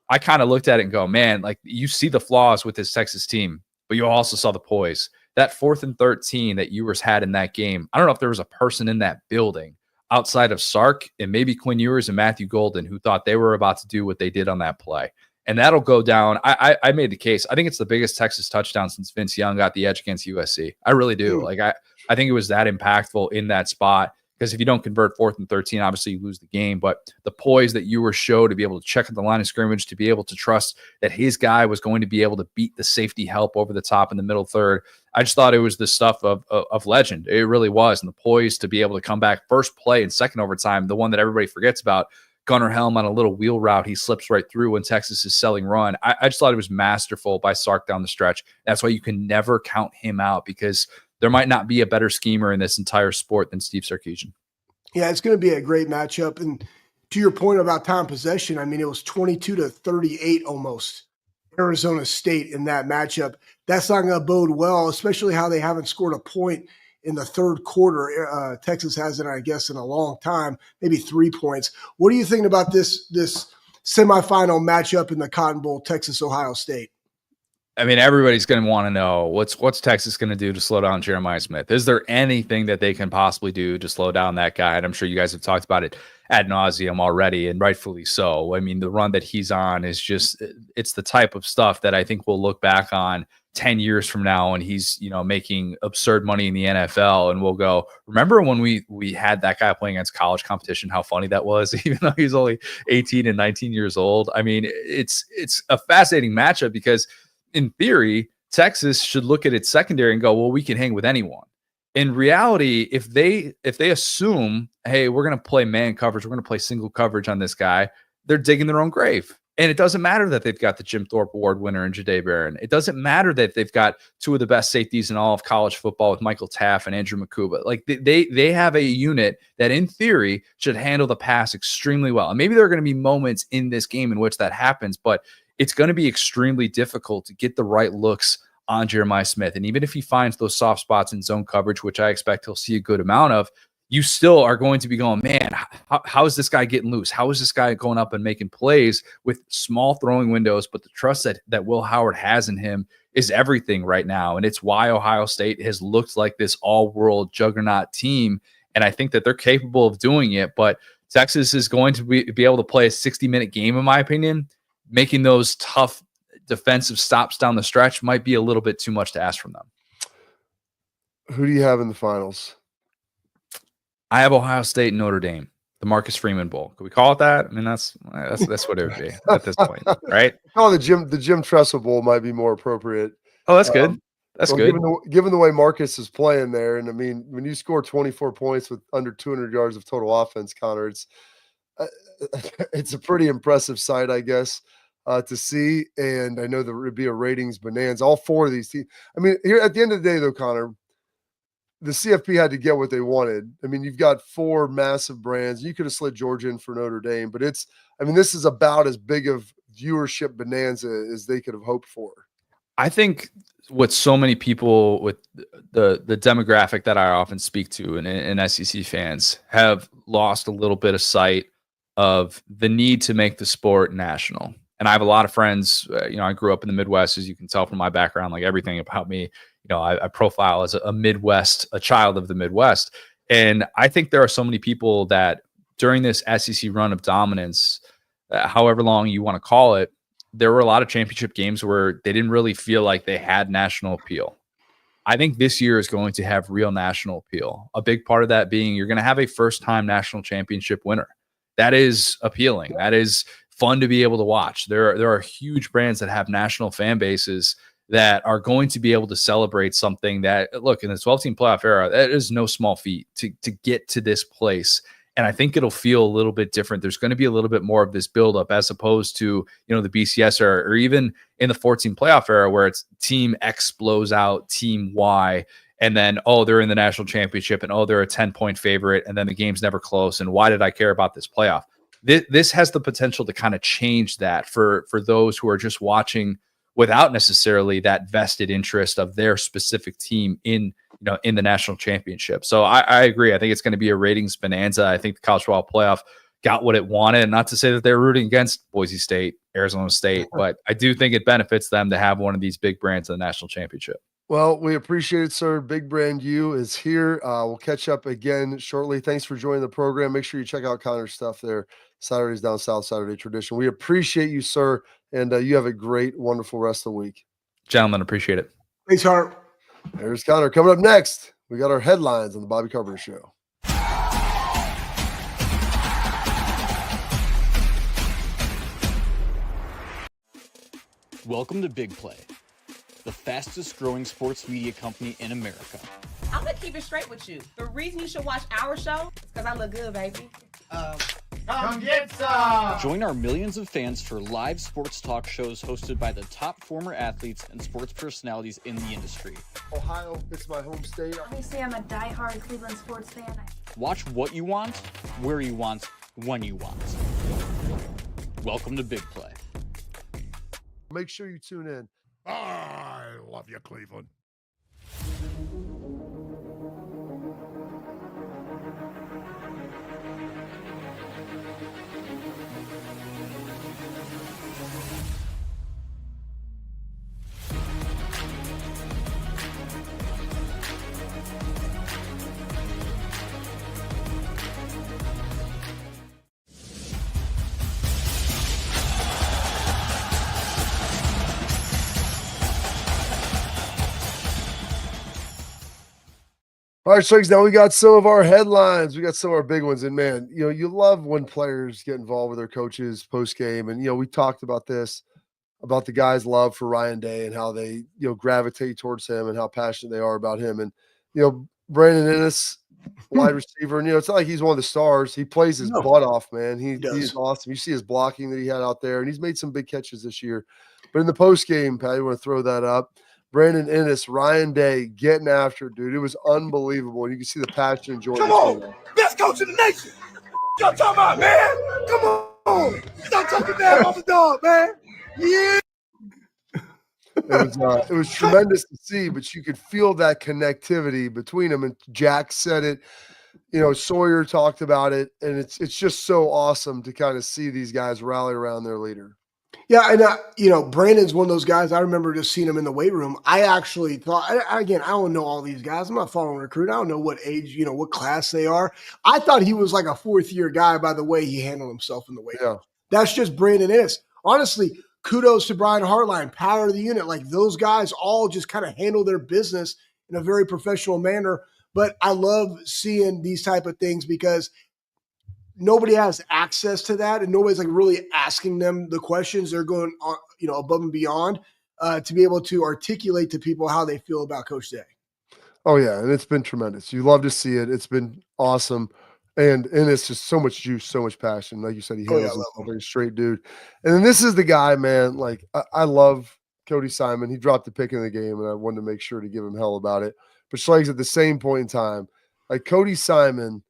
Speaker 7: I kind of looked at it and go, man, like, you see the flaws with this Texas team, but you also saw the poise. That 4th and 13 that Ewers had in that game, I don't know if there was a person in that building outside of Sark and maybe Quinn Ewers and Matthew Golden who thought they were about to do what they did on that play. And that'll go down. I made the case. I think it's the biggest Texas touchdown since Vince Young got the edge against USC. I really do. Like, I think it was that impactful in that spot, because if you don't convert 4th and 13, obviously you lose the game. But the poise that Ewers showed to be able to check at the line of scrimmage, to be able to trust that his guy was going to be able to beat the safety help over the top in the middle third, I just thought it was the stuff of legend. It really was. And the poise to be able to come back first play and second overtime, the one that everybody forgets about, Gunnar Helm on a little wheel route, he slips right through when Texas is selling run. I just thought it was masterful by Sark down the stretch. That's why you can never count him out, because there might not be a better schemer in this entire sport than Steve Sarkisian.
Speaker 2: Yeah, it's going to be a great matchup. And to your point about time possession, I mean, it was 22-38 almost, Arizona State in that matchup. That's not going to bode well, especially how they haven't scored a point in the third quarter. Texas hasn't, I guess, in a long time, maybe 3 points. What are you thinking about this semifinal matchup in the Cotton Bowl, Texas-Ohio State?
Speaker 7: I mean, everybody's going to want to know what's Texas going to do to slow down Jeremiah Smith. Is there anything that they can possibly do to slow down that guy? And I'm sure you guys have talked about it ad nauseum already, and rightfully so. I mean, the run that he's on is just, it's the type of stuff that I think we'll look back on 10 years from now and he's, making absurd money in the NFL, and we'll go, remember when we had that guy playing against college competition, how funny that was, even though he's only 18 and 19 years old. I mean, it's a fascinating matchup because in theory, Texas should look at its secondary and go, well, we can hang with anyone. In reality, if they assume, hey, we're going to play man coverage, we're going to play single coverage on this guy, they're digging their own grave. And it doesn't matter that they've got the Jim Thorpe Award winner in Jahdae Barron. It doesn't matter that they've got two of the best safeties in all of college football with Michael Taff and Andrew Makuba. Like they have a unit that in theory should handle the pass extremely well. And maybe there are going to be moments in this game in which that happens, but it's going to be extremely difficult to get the right looks on Jeremiah Smith. And even if he finds those soft spots in zone coverage, which I expect he'll see a good amount of, you still are going to be going, man, how is this guy getting loose? How is this guy going up and making plays with small throwing windows? But the trust that Will Howard has in him is everything right now. And it's why Ohio State has looked like this all-world juggernaut team. And I think that they're capable of doing it. But Texas is going to be able to play a 60-minute game, in my opinion. Making those tough defensive stops down the stretch might be a little bit too much to ask from them.
Speaker 1: Who do you have in the finals?
Speaker 7: I have Ohio State and Notre Dame, the Marcus Freeman Bowl. Could we call it that? I mean, that's what it would be at this point, right?
Speaker 1: Oh, the Jim Tressel Bowl might be more appropriate.
Speaker 7: Oh, that's good. That's good.
Speaker 1: Given the way Marcus is playing there, and I mean, when you score 24 points with under 200 yards of total offense, Connor, it's a pretty impressive sight, I guess, to see. And I know there would be a ratings bonanza. All four of these teams. I mean, here at the end of the day, though, Connor, the CFP had to get what they wanted. I mean, you've got four massive brands. You could have slid Georgia in for Notre Dame, but this is about as big of viewership bonanza as they could have hoped for.
Speaker 7: I think what so many people with the demographic that I often speak to and SEC fans have lost a little bit of sight of the need to make the sport national. And I have a lot of friends, I grew up in the Midwest, as you can tell from my background, like everything about me, I profile as a child of the Midwest. And I think there are so many people that during this SEC run of dominance, however long you want to call it, there were a lot of championship games where they didn't really feel like they had national appeal. I think this year is going to have real national appeal. A big part of that being you're going to have a first-time national championship winner. That is appealing. That is fun to be able to watch. There are huge brands that have national fan bases that are going to be able to celebrate something that, look, in the 12-team playoff era, that is no small feat to get to this place. And I think it'll feel a little bit different. There's going to be a little bit more of this buildup as opposed to, the BCS era, or even in the 14 playoff era where it's team X blows out team Y. And then, they're in the national championship and, they're a 10-point favorite. And then the game's never close. And why did I care about this playoff? This has the potential to kind of change that for those who are just watching without necessarily that vested interest of their specific team in the national championship. So I agree. I think it's going to be a ratings bonanza. I think the college football playoff got what it wanted. Not to say that they're rooting against Boise State, Arizona State, but I do think it benefits them to have one of these big brands in the national championship.
Speaker 1: Well, we appreciate it, sir. Big Brand U is here. We'll catch up again shortly. Thanks for joining the program. Make sure you check out Connor's stuff there. Saturdays Down South, Saturday Tradition. We appreciate you, sir, and you have a great, wonderful rest of the week.
Speaker 7: Gentlemen, appreciate it.
Speaker 2: Thanks, Hart.
Speaker 1: There's Connor. Coming up next, we got our headlines on the Bobby Carpenter Show.
Speaker 3: Welcome to Big Play, the fastest growing sports media company in America.
Speaker 4: I'm gonna keep it straight with you. The reason you should watch our show is because I look good, baby.
Speaker 5: Come get some!
Speaker 3: Join our millions of fans for live sports talk shows hosted by the top former athletes and sports personalities in the industry.
Speaker 1: Ohio, it's my home state.
Speaker 6: Obviously, I'm a diehard Cleveland sports fan.
Speaker 3: Watch what you want, where you want, when you want. Welcome to Big Play.
Speaker 1: Make sure you tune in.
Speaker 5: I love you, Cleveland.
Speaker 1: All right, Strikes. Now we got some of our headlines. We got some of our big ones. And man, you love when players get involved with their coaches post game. And we talked about this, about the guys' love for Ryan Day and how they gravitate towards him and how passionate they are about him. And Brandon Ennis, wide receiver, and it's not like he's one of the stars. He plays his butt off, man. He's awesome. You see his blocking that he had out there, and he's made some big catches this year. But in the post game, Pat, you want to throw that up? Brandon Ennis, Ryan Day getting after it, dude. It was unbelievable. And you can see the passion and joy.
Speaker 5: Come on, best coach in the nation. Y'all talking about, man? Come on, stop talking bad about the dog, man. Yeah.
Speaker 1: It was tremendous to see, but you could feel that connectivity between them. And Jack said it, Sawyer talked about it, and it's just so awesome to kind of see these guys rally around their leader.
Speaker 2: Yeah, and Brandon's one of those guys. I remember just seeing him in the weight room. I actually thought, again, I don't know all these guys. I'm not following recruit. I don't know what age, what class they are. I thought he was like a fourth-year guy by the way he handled himself in the weight room. That's just Brandon Ennis. Honestly, kudos to Brian Hartline, power of the unit. Like those guys all just kind of handle their business in a very professional manner. But I love seeing these type of things because nobody has access to that, and nobody's like really asking them the questions. They're going on, above and beyond to be able to articulate to people how they feel about Coach Day.
Speaker 1: Oh yeah, and it's been tremendous. You love to see it. It's been awesome, and it's just so much juice, so much passion. Like you said, he handles himself like a straight dude. And then this is the guy, man. Like I love Cody Simon. He dropped the pick in the game, and I wanted to make sure to give him hell about it. But Schleg's at the same point in time, like Cody Simon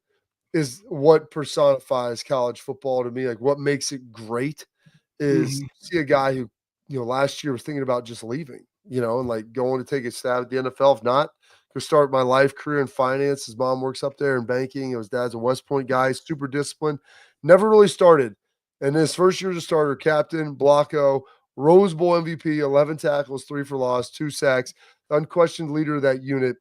Speaker 1: is what personifies college football to me. Like what makes it great is see a guy who, last year was thinking about just leaving, and like going to take a stab at the NFL. If not, go start my life career in finance. His mom works up there in banking. His dad's a West Point guy, super disciplined, never really started. And his first year as a starter, captain, Blocko, Rose Bowl MVP, 11 tackles, 3 for loss, 2 sacks, unquestioned leader of that unit.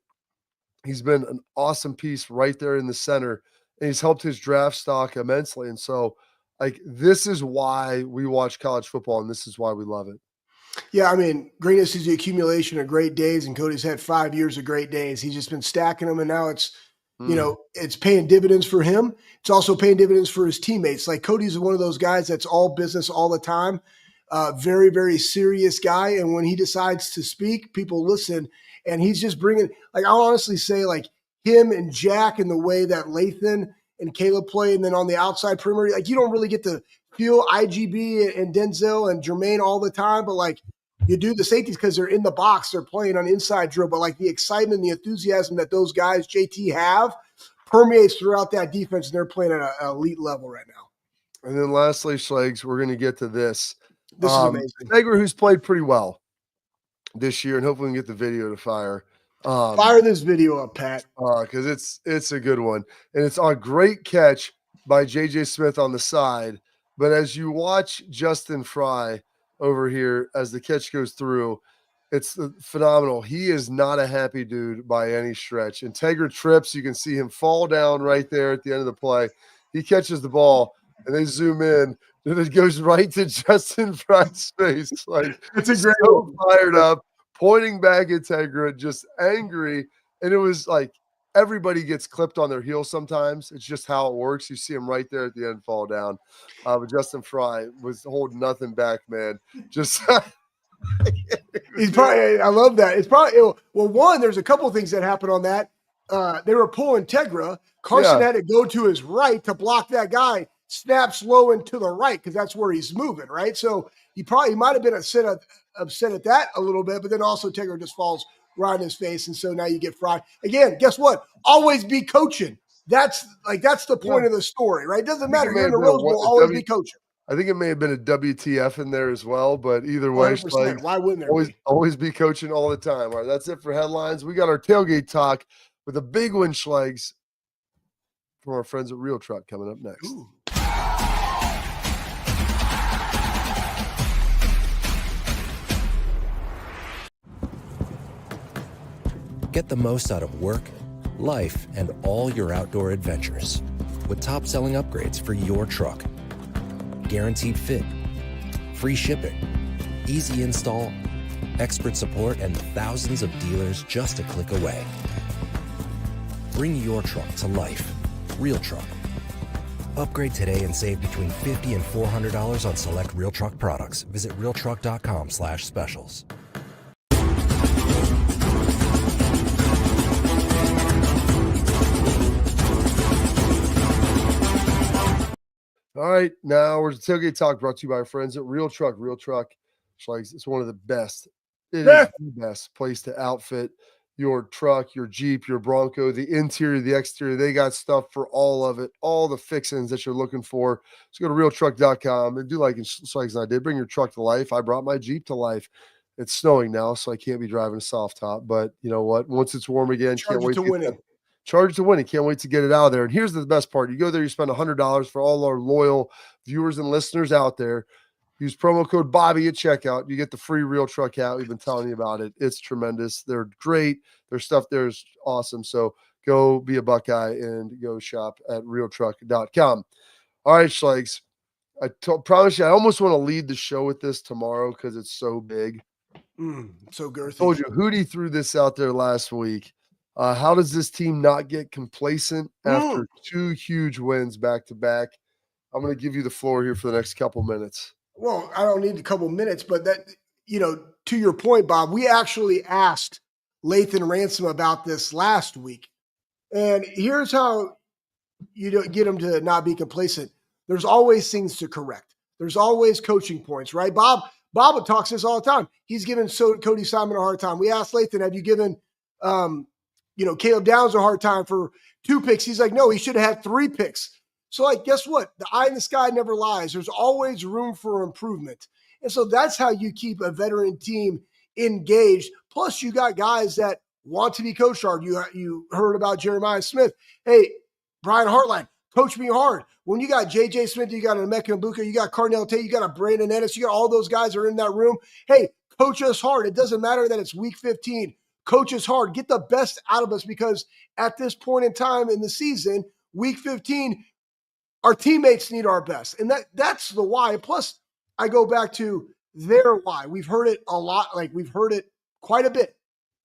Speaker 1: He's been an awesome piece right there in the center. And he's helped his draft stock immensely. And so, like, this is why we watch college football, and this is why we love it.
Speaker 2: Yeah, I mean, greatness is the accumulation of great days, and Cody's had 5 years of great days. He's just been stacking them, and now it's, it's paying dividends for him. It's also paying dividends for his teammates. Like, Cody's one of those guys that's all business all the time, very, very serious guy. And when he decides to speak, people listen, and he's just bringing – like, I'll honestly say, like, him and Jack and the way that Lathan and Caleb play, and then on the outside perimeter, like you don't really get to feel IGB and Denzel and Jermaine all the time, but like you do the safeties because they're in the box, they're playing on inside drill, but like the excitement and the enthusiasm that those guys, JT, have permeates throughout that defense, and they're playing at an elite level right now.
Speaker 1: And then lastly, Schlegs, we're going to get to this.
Speaker 2: This is amazing.
Speaker 1: Steger, who's played pretty well this year, and hopefully we can get the video to fire.
Speaker 2: Fire this video up, Pat.
Speaker 1: Because it's a good one. And it's a great catch by J.J. Smith on the side. But as you watch Justin Fry over here, as the catch goes through, it's phenomenal. He is not a happy dude by any stretch. Integra trips. You can see him fall down right there at the end of the play. He catches the ball, and they zoom in, and it goes right to Justin Fry's face. Like,
Speaker 2: it's a great
Speaker 1: so fired up, pointing back at Integra, just angry. And it was like everybody gets clipped on their heels sometimes. It's just how it works. You see him right there at the end fall down. But Justin Fry was holding nothing back, man. Just
Speaker 2: he's probably – I love that. It's probably – well, one, there's a couple of things that happened on that. They were pulling Integra. Carson had to go to his right to block that guy. Snaps low and to the right because that's where he's moving, right? So he might have been upset at that a little bit, but then also Integra just falls right in his face, and so now you get Fry. Again, guess what? Always be coaching. That's the point of the story, right? It doesn't matter. You're in the Rose Bowl, always be coaching.
Speaker 1: I think it may have been a WTF in there as well, but either way, like,
Speaker 2: why wouldn't there
Speaker 1: always be coaching all the time. All right, that's it for headlines. We got our tailgate talk with a big one, Schlegs, from our friends at Real Truck coming up next.
Speaker 2: Ooh.
Speaker 8: Get the most out of work, life, and all your outdoor adventures with top-selling upgrades for your truck. Guaranteed fit, free shipping, easy install, expert support, and thousands of dealers just a click away. Bring your truck to life. Real Truck. Upgrade today and save between $50 and $400 on select Real Truck products. Visit realtruck.com/specials.
Speaker 1: All right, now we're Tailgate Talk, brought to you by our friends at Real Truck. Real Truck, it's one of the best. It is the best place to outfit your truck, your Jeep, your Bronco, the interior, the exterior. They got stuff for all of it, all the fixings that you're looking for. So go to realtruck.com and do like Swags and I did. Bring your truck to life. I brought my Jeep to life. It's snowing now, so I can't be driving a soft top. But you know what? Once it's warm again,
Speaker 2: Charge
Speaker 1: can't
Speaker 2: it
Speaker 1: wait
Speaker 2: to winning.
Speaker 1: Charge it to winning. Can't wait to get it out of there. And here's the best part. You go there, you spend $100 for all our loyal viewers and listeners out there. Use promo code Bobby at checkout. You get the free Real Truck hat. We've been telling you about it. It's tremendous. They're great. Their stuff there is awesome. So go be a Buckeye and go shop at realtruck.com. All right, Schlegs. Promise you, I almost want to lead the show with this tomorrow because it's so big.
Speaker 2: So girthy.
Speaker 1: I told you, Hootie threw this out there last week. How does this team not get complacent after two huge wins back to back? I'm going to give you the floor here for the next couple minutes.
Speaker 2: Well, I don't need a couple minutes, but that, to your point, Bob, we actually asked Lathan Ransom about this last week. And here's how you don't get them to not be complacent. There's always things to correct. There's always coaching points, right? Bob talks this all the time. He's given Cody Simon a hard time. We asked Lathan, have you given Caleb Downs a hard time for 2 picks? He's like, no, he should have had 3 picks. So, guess what? The eye in the sky never lies. There's always room for improvement. And so that's how you keep a veteran team engaged. Plus, you got guys that want to be coached hard. You heard about Jeremiah Smith. Hey, Brian Hartline, coach me hard. When you got J.J. Smith, you got an Emeka Mbuka, you got Carnell Tate, you got a Brandon Ennis, you got all those guys are in that room. Hey, coach us hard. It doesn't matter that it's week 15. Coach us hard. Get the best out of us because at this point in time in the season, week 15, our teammates need our best. And that's the why. Plus, I go back to their why. We've heard it a lot. We've heard it quite a bit.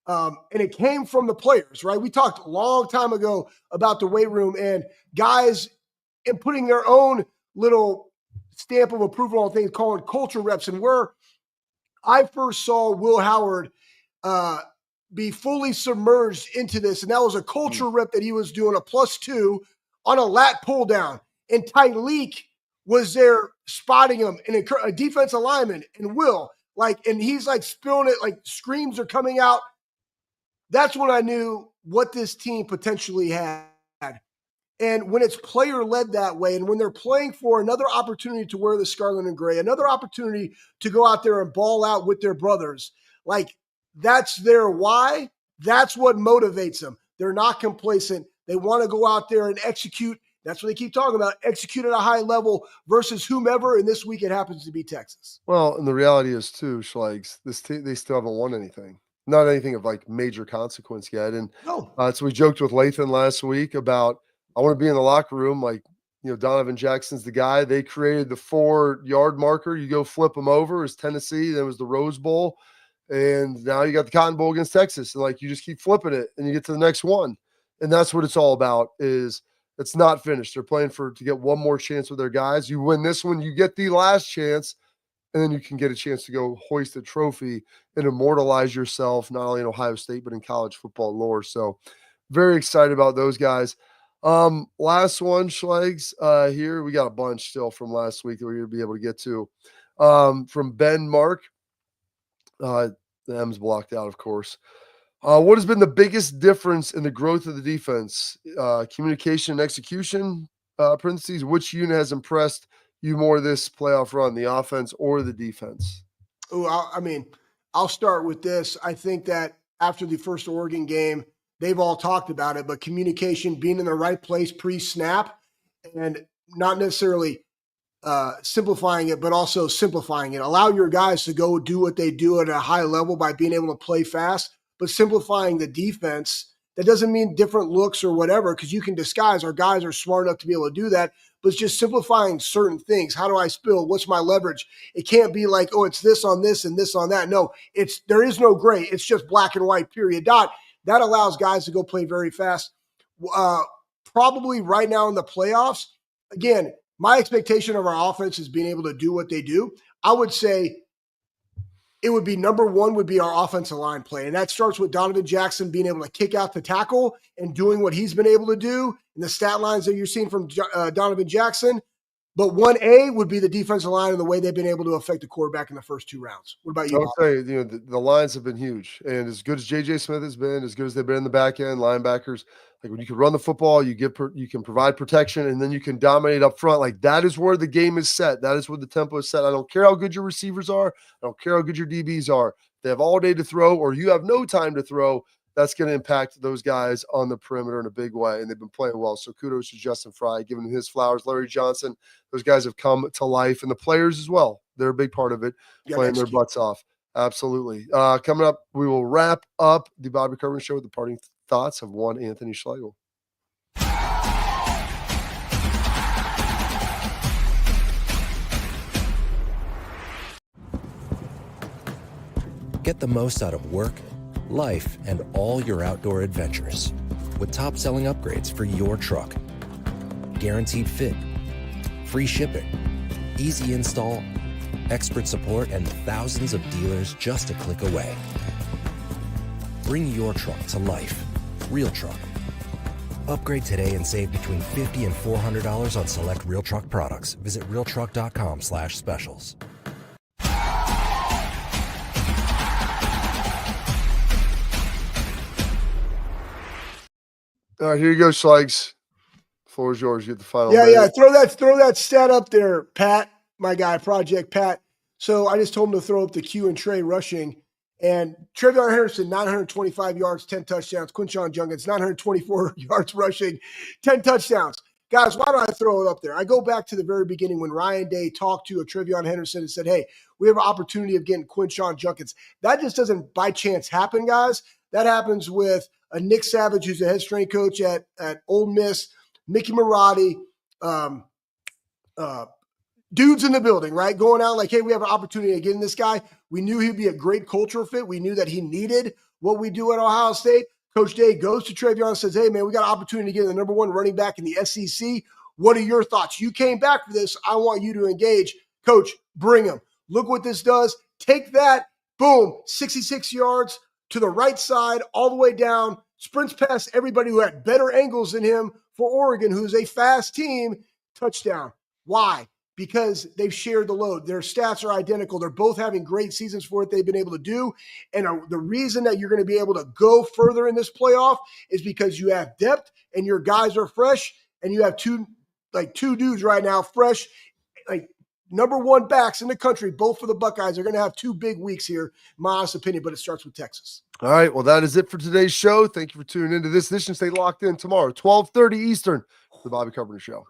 Speaker 2: And it came from the players, right? We talked a long time ago about the weight room and guys and putting their own little stamp of approval on things called culture reps. And where I first saw Will Howard be fully submerged into this, and that was a culture rep that he was doing a +2 on a lat pull down. And Tyleek was there spotting him, and a defensive lineman, and Will, and he's spilling it, screams are coming out. That's when I knew what this team potentially had. And when it's player-led that way, and when they're playing for another opportunity to wear the scarlet and gray, another opportunity to go out there and ball out with their brothers, that's their why. That's what motivates them. They're not complacent. They want to go out there and execute. That's what they keep talking about, execute at a high level versus whomever, and this week it happens to be Texas.
Speaker 1: Well, and the reality is too, Schlegs, they still haven't won anything. Not anything of major consequence yet. And so we joked with Lathan last week about, I want to be in the locker room. Donovan Jackson's the guy. They created the 4-yard marker. You go flip them over. It's Tennessee. Then it was the Rose Bowl. And now you got the Cotton Bowl against Texas. And you just keep flipping it and you get to the next one. And that's what it's all about is it's not finished. They're playing to get one more chance with their guys. You win this one, you get the last chance, and then you can get a chance to go hoist a trophy and immortalize yourself, not only in Ohio State, but in college football lore. So very excited about those guys. Last one, Schlegs, here. We got a bunch still from last week that we're going to be able to get to. From Ben Mark. The M's blocked out, of course. What has been the biggest difference in the growth of the defense? Communication and execution, parentheses. Which unit has impressed you more this playoff run, the offense or the defense?
Speaker 2: I'll start with this. I think that after the first Oregon game, they've all talked about it, but communication, being in the right place pre-snap, and not necessarily simplifying it, but also simplifying it. Allow your guys to go do what they do at a high level by being able to play fast, but simplifying the defense. That doesn't mean different looks or whatever, because you can disguise. Our guys are smart enough to be able to do that, but it's just simplifying certain things. How do I spill? What's my leverage? It can't be it's this on this and this on that. No, there is no gray. It's just black and white, period, dot. That allows guys to go play very fast. probably right now in the playoffs. Again, my expectation of our offense is being able to do what they do. I would say it would be number one would be our offensive line play. And that starts with Donovan Jackson being able to kick out the tackle and doing what he's been able to do. And the stat lines that you're seeing from Donovan Jackson. But 1A would be the defensive line and the way they've been able to affect the quarterback in the first 2 rounds. What about you,
Speaker 1: I'll
Speaker 2: Bob?
Speaker 1: tell you, the lines have been huge. And as good as J.J. Smith has been, as good as they've been in the back end, linebackers, like when you can run the football, you can provide protection, and then you can dominate up front. Like that is where the game is set. That is where the tempo is set. I don't care how good your receivers are. I don't care how good your DBs are. If they have all day to throw or you have no time to throw, that's going to impact those guys on the perimeter in a big way. And they've been playing well. So kudos to Justin Fry, giving him his flowers. Larry Johnson, those guys have come to life. And the players as well. They're a big part of it, playing their butts off. Absolutely. Coming up, we will wrap up the Bobby Carpenter Show with the parting thoughts of one Anthony Schlegel.
Speaker 8: Get the most out of work, life, and all your outdoor adventures with top-selling upgrades for your truck. Guaranteed fit, free shipping, easy install, expert support, and thousands of dealers just a click away. Bring your truck to life. Real Truck. Upgrade today and save between $50 and $400 on select Real Truck products. Visit realtruck.com/specials.
Speaker 1: All right, here you go, Schlegs. Floor is yours. You get the final.
Speaker 2: Yeah. Throw that stat up there, Pat, my guy, Project Pat. So I just told him to throw up the Q and Trey rushing. And Trevion Henderson, 925 yards, 10 touchdowns. Quinshon Judkins, 924 yards rushing, 10 touchdowns. Guys, why don't I throw it up there? I go back to the very beginning when Ryan Day talked to Trevion Henderson and said, hey, we have an opportunity of getting Quinshon Judkins. That just doesn't by chance happen, guys. That happens with a Nick Savage, who's the head strength coach at Ole Miss, Mickey Marotti, dudes in the building, right? Going out like, hey, we have an opportunity to get in this guy. We knew he'd be a great cultural fit. We knew that he needed what we do at Ohio State. Coach Day goes to Trevion and says, hey, man, we got an opportunity to get the number one running back in the SEC. What are your thoughts? You came back for this. I want you to engage. Coach, bring him. Look what this does. Take that. Boom. 66 yards to the right side, all the way down. Sprints past everybody who had better angles than him for Oregon, who's a fast team. Touchdown. Why? Because they've shared the load. Their stats are identical. They're both having great seasons for what they've been able to do. And the reason that you're going to be able to go further in this playoff is because you have depth and your guys are fresh, and you have two dudes right now, fresh, like number one backs in the country, both for the Buckeyes. They're going to have 2 big weeks here, in my honest opinion, but it starts with Texas.
Speaker 1: All right. Well, that is it for today's show. Thank you for tuning into this edition. Stay locked in tomorrow, 12:30 Eastern, the Bobby Carpenter Show.